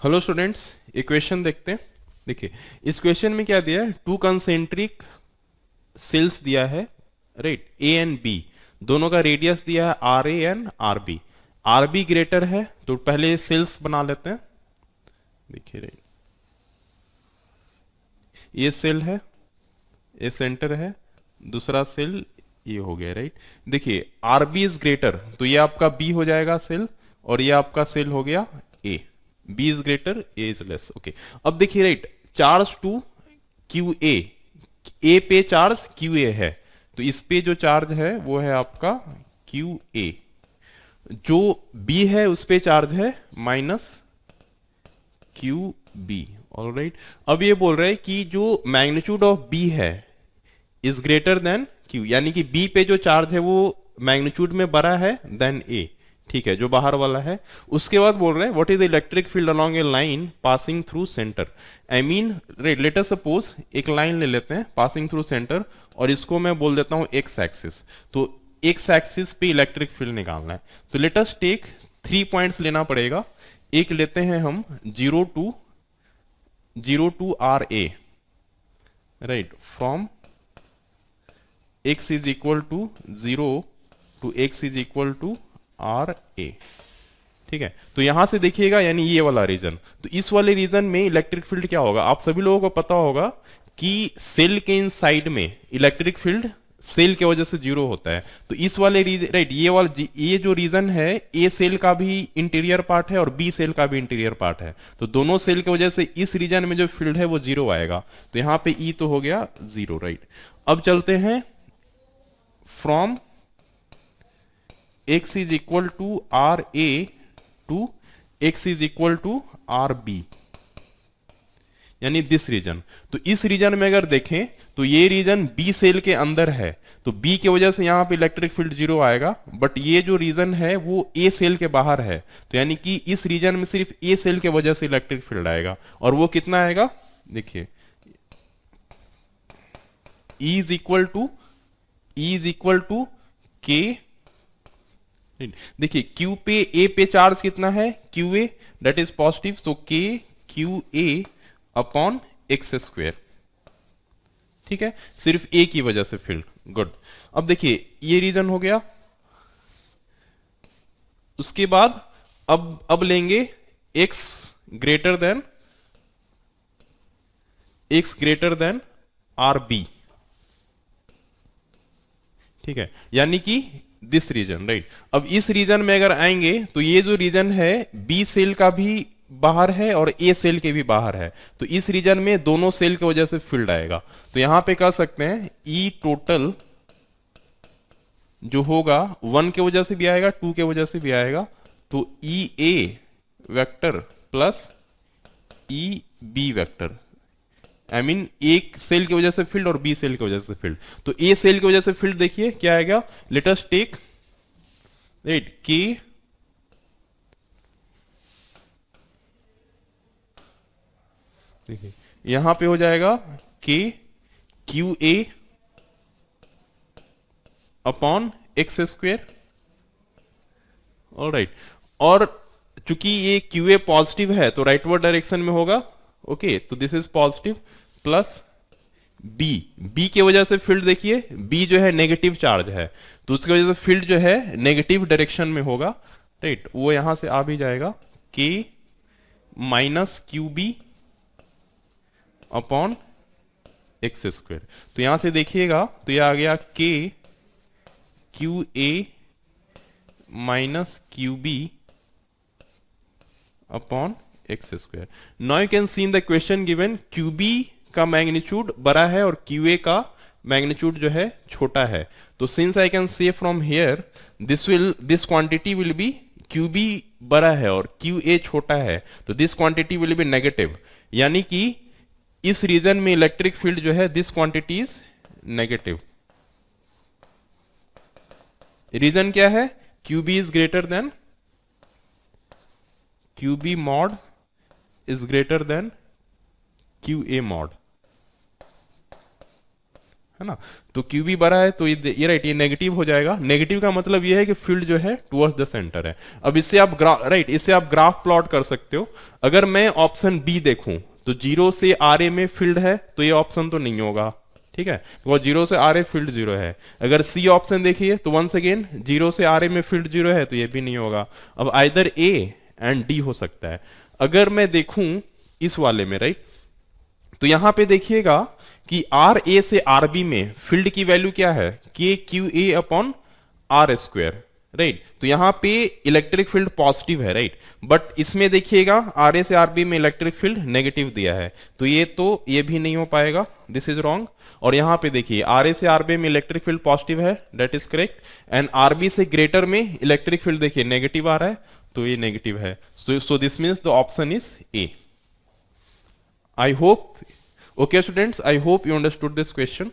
Hello students, एक question देखते हैं। देखिए, इस क्वेश्चन में क्या दिया है, टू कंसेंट्रिक सेल्स दिया है, राइट, ए एंड बी। दोनों का रेडियस दिया है r a and r b. R b greater है तो पहले सेल्स बना लेते हैं। देखिए राइट, ये सेल है, ये सेंटर है, दूसरा सेल ये हो गया, राइट। देखिए आर बी इज ग्रेटर तो ये आपका बी हो जाएगा सेल, और ये आपका सेल हो गया A. B is greater, A is less, okay. अब देखिए right, charge two Q A पे चार्ज क्यू ए है, तो इस पे जो चार्ज है वो है आपका क्यू ए। जो बी है उस पे चार्ज है minus q b. All right, अब ये बोल रहे हैं कि जो मैग्नीट्यूड ऑफ बी है इज ग्रेटर देन क्यू, यानी कि बी पे जो चार्ज है वो मैग्नीट्यूड में बड़ा है देन ए, ठीक है, जो बाहर वाला है। उसके बाद बोल रहे हैं what is the electric field along A line passing through centre. I mean let us suppose एक लाइन ले लेते हैं पासिंग थ्रू सेंटर, और इसको मैं बोल देता हूं एक्स एक्सिस। तो एक्स एक्सिस पे इलेक्ट्रिक फील्ड निकालना है, तो लेट अस टेक 3 पॉइंट्स लेना पड़ेगा। एक लेते हैं हम 0 to are A, right, from x is equal to 0 to x is equal to are A, ठीक है। तो यहां से देखिएगा, यानी ये वाला रीजन, तो इस वाले रीजन में इलेक्ट्रिक फील्ड क्या होगा, आप सभी लोगों को पता होगा कि सेल के इन साइड में इलेक्ट्रिक फील्ड सेल के वजह से जीरो होता है। तो इस वाले रीजन, राइट, ये जो रीजन है, ए सेल का भी इंटीरियर पार्ट है और बी सेल का भी इंटीरियर पार्ट है, तो दोनों सेल की वजह से इस रीजन में जो फील्ड है वो जीरो आएगा। तो यहां पे ई तो हो गया जीरो, राइट। अब चलते हैं from x is equal to are a to x is equal to r b, यानी दिस रीजन। तो इस रीजन में अगर देखें तो ये रीजन बी सेल के अंदर है, तो बी की वजह से यहां पे इलेक्ट्रिक फील्ड जीरो आएगा। बट ये जो रीजन है वो ए सेल के बाहर है, तो यानी कि इस रीजन में सिर्फ ए सेल के वजह से इलेक्ट्रिक फील्ड आएगा, और वो कितना आएगा, देखिए E इज इक्वल टू के। देखिए क्यू पे ए पे चार्ज कितना है, Q A, that is positive, so K Q A upon x square, ठीक है, सिर्फ ए की वजह से फील्ड, गुड। अब देखिए ये रीजन हो गया। उसके बाद अब लेंगे x greater than r b, ठीक है, यानी कि दिस रीजन, राइट। अब इस रीजन में अगर आएंगे तो ये जो रीजन है बी सेल का भी बाहर है और ए सेल के भी बाहर है, तो इस रीजन में दोनों सेल की वजह से फील्ड आएगा। तो यहां पे कह सकते हैं ई टोटल जो होगा 1 के वजह से भी आएगा, 2 के वजह से भी आएगा, तो E A vector plus E B vector, I mean एक सेल की वजह से फील्ड और बी सेल की वजह से फील्ड। तो ए सेल की वजह से फील्ड देखिए क्या आएगा, लेट अस टेक, राइट, के देखिए यहां पे हो जाएगा के Q A upon x square, all right. और चूंकि ये क्यू ए पॉजिटिव है तो राइटवर्ड डायरेक्शन में होगा, ओके, तो this is positive plus b की वजह से फील्ड देखिए, बी जो है नेगेटिव चार्ज है, तो उसकी वजह से फील्ड जो है नेगेटिव डायरेक्शन में होगा, राइट, वो यहां से आ भी जाएगा k minus q b upon x square. तो यहां से देखिएगा तो ये आ गया k Q a minus q b upon x square. Now you can see in the question given q b का मैग्नीट्यूड बड़ा है और क्यू ए का मैग्नीट्यूड जो है छोटा है, तो since I can say from here this quantity will be, q b बड़ा है और क्यू ए छोटा है, तो this quantity will be negative, यानी कि इस रीजन में इलेक्ट्रिक फील्ड जो है this quantity is negative. Region क्या है, q b is greater than, q b mod is greater than q a mod, है ना। तो क्यू बी बड़ा है तो ये राइट, ये नेगेटिव हो जाएगा। नेगेटिव का मतलब ये है कि फील्ड जो है टुवर्ड्स द सेंटर है। अब इससे आप राइट, इससे आप ग्राफ प्लॉट कर सकते हो। अगर मैं ऑप्शन बी देखूं तो 0 से आर ए में फील्ड है, तो ये ऑप्शन तो नहीं होगा, ठीक है, तो 0 से आर ए फील्ड 0 है। अगर सी ऑप्शन देखिए तो वंस अगेन 0 से आर ए में फील्ड 0 है, तो ये भी नहीं होगा। अब आइदर ए एंड डी हो सकता है। अगर मैं देखूं इस वाले में राइट, तो यहां पे देखिएगा कि आर ए से आर बी में फील्ड की वैल्यू क्या है, k Q A upon r square, right. तो यहां पे इलेक्ट्रिक फील्ड पॉजिटिव है, राइट, बट इसमें देखिएगा आर ए से आर बी में इलेक्ट्रिक फील्ड नेगेटिव दिया है, तो ये भी नहीं हो पाएगा, दिस इज रॉन्ग। और यहां पे देखिए आर ए से आर बी में इलेक्ट्रिक फील्ड पॉजिटिव है, that is correct, and r b से ग्रेटर में इलेक्ट्रिक फील्ड देखिए नेगेटिव आ रहा है, तो ये नेगेटिव है। So this means the option is A. I hope, okay students, I hope you understood this question.